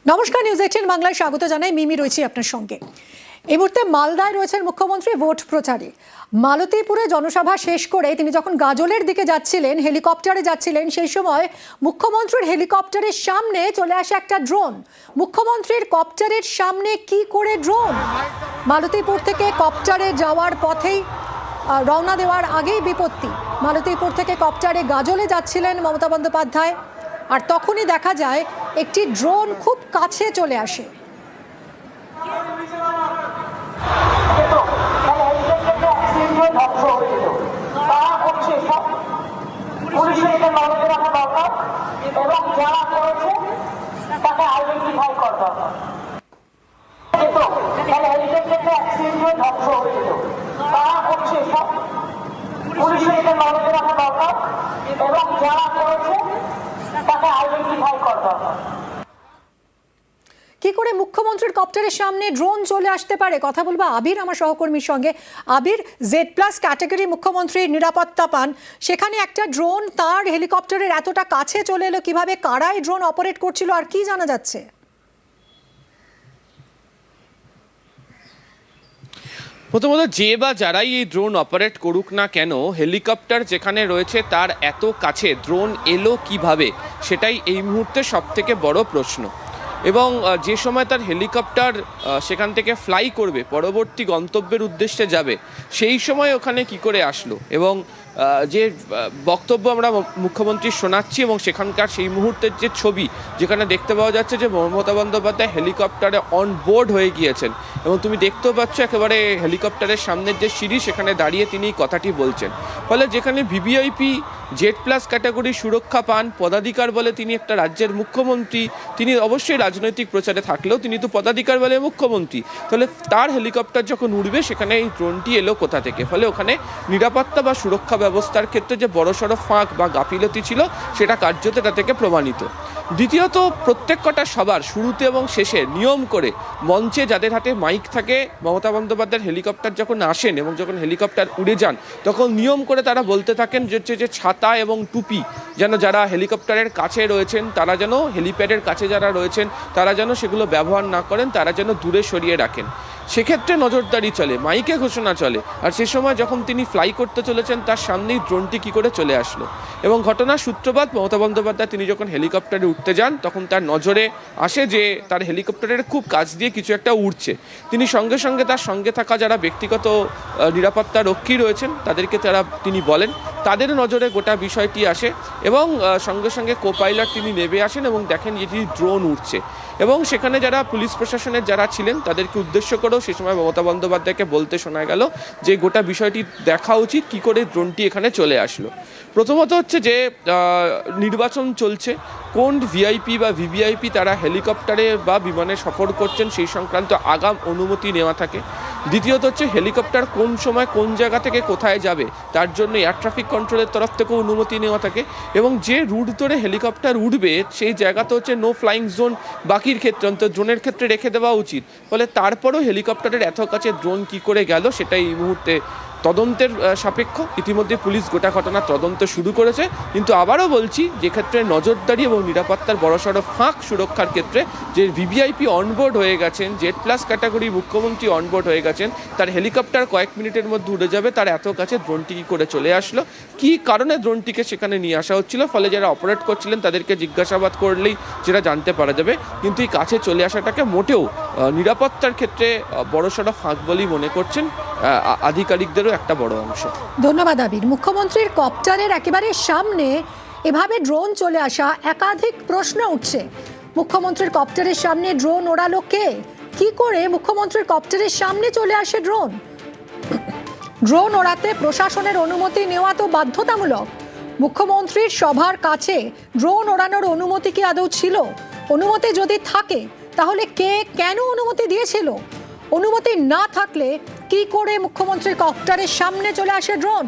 নমস্কার, নিউজ 18 বাংলায় স্বাগত জানাই। মিমি রয়েছি আপনার সঙ্গে। এই মুহূর্তে মালদায় রয়েছেন মুখ্যমন্ত্রী ভোট প্রচারে। মালতীপুরে জনসভা শেষ করে তিনি যখন গাজলের দিকে যাচ্ছিলেন, হেলিকপ্টারে যাচ্ছিলেন, সেই সময় মুখ্যমন্ত্রীর হেলিকপ্টারের সামনে চলে আসে একটা ড্রোন। মুখ্যমন্ত্রীর কপ্টারের সামনে কি করে ড্রোন? মালতীপুর থেকে কপ্টারে যাওয়ার পথেই রওনা দেওয়ার আগেই বিপত্তি। মালতীপুর থেকে কপ্টারে গাজলে যাচ্ছিলেন মমতা বন্দ্যোপাধ্যায়, আর তখনই দেখা যায় একটি ড্রোন খুব কাছে চলে আসে। কি করে মুখ্যমন্ত্রীর কপ্টারের সামনে ড্রোন চলে আসতে পারে? কথা বলবো আবির আমার সহকর্মীর সঙ্গে। আবির, Z+ ক্যাটাগরি মুখ্যমন্ত্রীর নিরাপত্তা পান, সেখানে একটা ড্রোন তার হেলিকপ্টারের এতটা কাছে চলে এলো কিভাবে? কারাই ড্রোন অপারেট করছিল আর কি জানা যাচ্ছে? প্রথমত, যে বা যারাই এই ড্রোন অপারেট করুক না কেন, হেলিকপ্টার যেখানে রয়েছে তার এত কাছে ড্রোন এলো কিভাবে, সেটাই এই মুহূর্তে সবথেকে বড় প্রশ্ন। এবং যে সময় তার হেলিকপ্টার সেখান থেকে ফ্লাই করবে, পরবর্তী গন্তব্যের উদ্দেশ্যে যাবে, সেই সময় ওখানে কি করে আসলো, এবং যে বক্তব্য আমরা মুখ্যমন্ত্রী শোনাচ্ছি এবং সেখানকার সেই মুহূর্তের যে ছবি, যেখানে দেখতে পাওয়া যাচ্ছে যে মমতা বন্দ্যোপাধ্যায় হেলিকপ্টারে অন বোর্ড হয়ে গিয়েছেন, এবং তুমি দেখতেও পাচ্ছ একেবারে হেলিকপ্টারের সামনের যে সিঁড়ি, সেখানে দাঁড়িয়ে তিনি কথাটি বলছেন। ফলে যেখানে ভিভিআইপি Z+ ক্যাটাগরি সুরক্ষা পান, পদাধিকার বলে তিনি একটা রাজ্যের মুখ্যমন্ত্রী, তিনি অবশ্যই রাজনৈতিক প্রচারে থাকলেও তিনি তো পদাধিকার বলে মুখ্যমন্ত্রী, তাহলে তার হেলিকপ্টার যখন উড়বে সেখানে এই ড্রোনটি এলো কোথা থেকে? ফলে ওখানে নিরাপত্তা বা সুরক্ষা ব্যবস্থার ক্ষেত্রে যে বড়সড় ফাঁক বা গাফিলতি ছিল, সেটা কার্যত এটা থেকে প্রমাণিত। দ্বিতীয়ত, প্রত্যেক কটা সবার শুরুতে এবং শেষে নিয়ম করে মঞ্চে যাদের হাতে মাইক থাকে, মমতা বন্দ্যোপাধ্যায়ের হেলিকপ্টার যখন আসেন এবং যখন হেলিকপ্টার উড়ে যান, তখন নিয়ম করে তারা বলতে থাকেন যে ছাতা এবং টুপি যেন যারা হেলিকপ্টারের কাছে রয়েছেন, তারা যেন হেলিপ্যাডের কাছে যারা রয়েছেন, তারা যেন সেগুলো ব্যবহার না করেন, তারা যেন দূরে সরিয়ে রাখেন। সেক্ষেত্রে নজরদারি চলে, মাইকে ঘোষণা চলে। আর সে সময় যখন তিনি ফ্লাই করতে চলেছেন, তার সামনেই ড্রোনটি কী করে চলে আসলো। এবং ঘটনার সূত্রপাত, মমতা বন্দ্যোপাধ্যায় তিনি যখন হেলিকপ্টারে উঠতে যান, তখন তার নজরে আসে যে তার হেলিকপ্টারের খুব কাছ দিয়ে কিছু একটা উড়ছে। তিনি সঙ্গে সঙ্গে তার সঙ্গে থাকা যারা ব্যক্তিগত নিরাপত্তা রক্ষী রয়েছেন তাদেরকে তিনি বলেন, তাদের নজরে গোটা বিষয়টি আসে, এবং সঙ্গে সঙ্গে কোপাইলট তিনি নেমে আসেন এবং দেখেন যেটি ড্রোন উঠছে। এবং সেখানে যারা পুলিশ প্রশাসনের যারা ছিলেন তাদেরকে উদ্দেশ্য করেও সে সময় মমতা বন্দ্যোপাধ্যায়কে বলতে শোনা গেল যে গোটা বিষয়টি দেখা উচিত, কি করে ড্রোনটি এখানে চলে আসলো। প্রথমত হচ্ছে যে নির্বাচন চলছে, কোন ভিআইপি বা ভিভিআইপি তারা হেলিকপ্টারে বা বিমানে সফর করছেন সেই সংক্রান্ত আগাম অনুমতি নেওয়া থাকে। দ্বিতীয়ত হচ্ছে হেলিকপ্টার কোন সময় কোন জায়গা থেকে কোথায় যাবে তার জন্য এয়ার ট্রাফিক কন্ট্রোলের তরফ থেকেও অনুমতি নেওয়া থাকে, এবং যে রুট ধরে হেলিকপ্টার উঠবে সেই জায়গাতে হচ্ছে নো ফ্লাইং জোন বাকির ক্ষেত্রে, অন্তত ড্রোনের ক্ষেত্রে রেখে দেওয়া উচিত। ফলে তারপরেও হেলিকপ্টারের এত কাছে ড্রোন কী করে গেল, সেটাই এই মুহূর্তে তদন্তের সাপেক্ষ। ইতিমধ্যে পুলিশ গোটা ঘটনার তদন্ত শুরু করেছে, কিন্তু আবারও বলছি, যে ক্ষেত্রে নজরদারি এবং নিরাপত্তার বড়সড় ফাঁক সুরক্ষার ক্ষেত্রে যে ভিভিআইপি অনবোর্ড হয়ে গেছেন, Z+ ক্যাটাগরি মুখ্যমন্ত্রী অনবোর্ড হয়ে গেছেন, তার হেলিকপ্টার কয়েক মিনিটের মধ্যে উড়ে যাবে, তার এত কাছে ড্রোনটি কী করে চলে আসলো, কী কারণে ড্রোনটিকে সেখানে নিয়ে আসা হচ্ছিল। ফলে যারা অপারেট করছিলেন তাদেরকে জিজ্ঞাসাবাদ করলেই যেটা জানতে পারা যাবে, কিন্তু এই কাছে চলে আসাটাকে মোটেও নিরাপত্তার ক্ষেত্রে বড়সড় ফাঁক বলেই মনে করছেন আধিকারিকদেরও একটা বড় অংশ। ধন্যবাদ আবির। মুখ্যমন্ত্রীর কপ্টারের একেবারে সামনে এভাবে ড্রোন চলে আসা, একাধিক প্রশ্ন উঠছে। মুখ্যমন্ত্রীর কপ্টারের সামনে ড্রোন ওড়ালো কে? কি করে মুখ্যমন্ত্রীর কপ্টারের সামনে চলে আসে ড্রোন? ড্রোন ওড়াতে প্রশাসনের অনুমতি নেওয়া তো বাধ্যতামূলক। মুখ্যমন্ত্রীর সভার কাছে ড্রোন ওড়ানোর অনুমতি কি আদৌ ছিল? অনুমতি যদি থাকে তাহলে কে কেন অনুমতি দিয়েছিল? অনুমতি না থাকলে কি করে মুখ্যমন্ত্রীর কপ্টারের সামনে চলে আসে ড্রোন?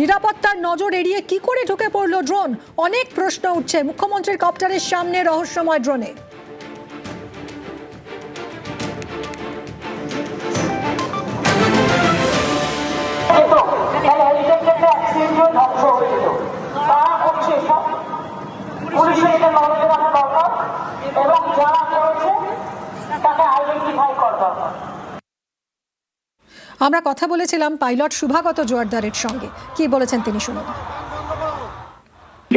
নিরাপত্তার নজর এড়িয়ে কি করে ঢুকে পড়ল ড্রোন? অনেক প্রশ্ন উঠছে মুখ্যমন্ত্রীর কপ্টারের সামনে রহস্যময় ড্রোনে। পুলিশের এটা নজরে রাখা দরকার, এবং যারা করেছে আমরা কথা বলেছিলাম পাইলট শুভাগত জোয়ারদারের সঙ্গে, কি বলেছেন তিনি শুনুন।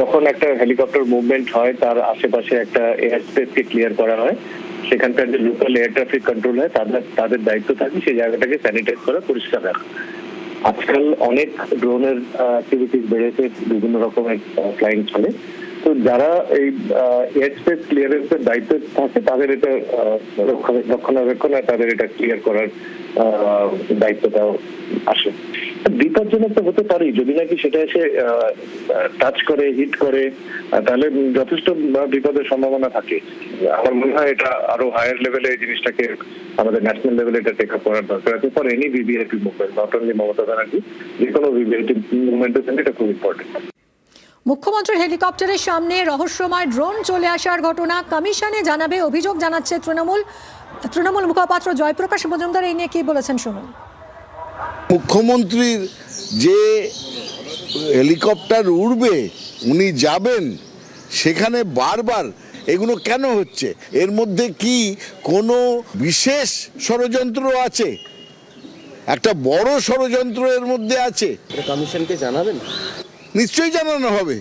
যখন একটা হেলিকপ্টার মুভমেন্ট হয় তার আশেপাশে একটা এয়ার স্পেসকে ক্লিয়ার করা হয়, সেখানকার যে লোকাল এয়ার ট্রাফিক কন্ট্রোল হয় তাদের দায়িত্ব থাকে সেই জায়গাটাকে স্যানিটাইজ করা, পরিষ্কার রাখা। আজকাল অনেক ড্রোনের অ্যাক্টিভিটিস বেড়েছে, বিভিন্ন রকমের ফ্লাইং চলে। তো যারা এই এয়ার স্পেস ক্লিয়ারেন্সের দায়িত্ব থাকে তাদের এটা রক্ষণাবেক্ষণ আর তাদের এটা ক্লিয়ার করার দায়িত্বটাও আসে। বিপজ্জনক তো হতে পারে যদি নাকি সেটা এসে টাচ করে, হিট করে, তাহলে যথেষ্ট বিপদের সম্ভাবনা থাকে। আমার মনে হয় এটা আরো হায়ার লেভেলে এই জিনিসটাকে আমাদের ন্যাশনাল লেভেলে এটা টেক আপ করার দরকার আছে for any VVIP movement, not only Mamata Banerjee, যে কোনো ভিভিআইপি মুভমেন্টের জন্য এটা খুব ইম্পর্টেন্ট। মুখ্যমন্ত্রীর হেলিকপ্টারের সামনে রহস্যময় ড্রোন চলে আসার ঘটনা কমিশনে জানাবে অভিযোগ জানাচ্ছে তৃণমূল মুখপাত্র জয়প্রকাশ মজুমদার। এই নিয়ে কি বলেছেন শুনুন। মুখ্যমন্ত্রীর যে হেলিকপ্টার উড়বে, উনি যাবেন, সেখানে বারবার এগুলো কেন হচ্ছে? এর মধ্যে কি কোনো বিশেষ ষড়যন্ত্র আছে? একটা বড় ষড়যন্ত্র এর মধ্যে আছে। কমিশনকে জানাবেন? নিশ্চয়ই জানানো হবে।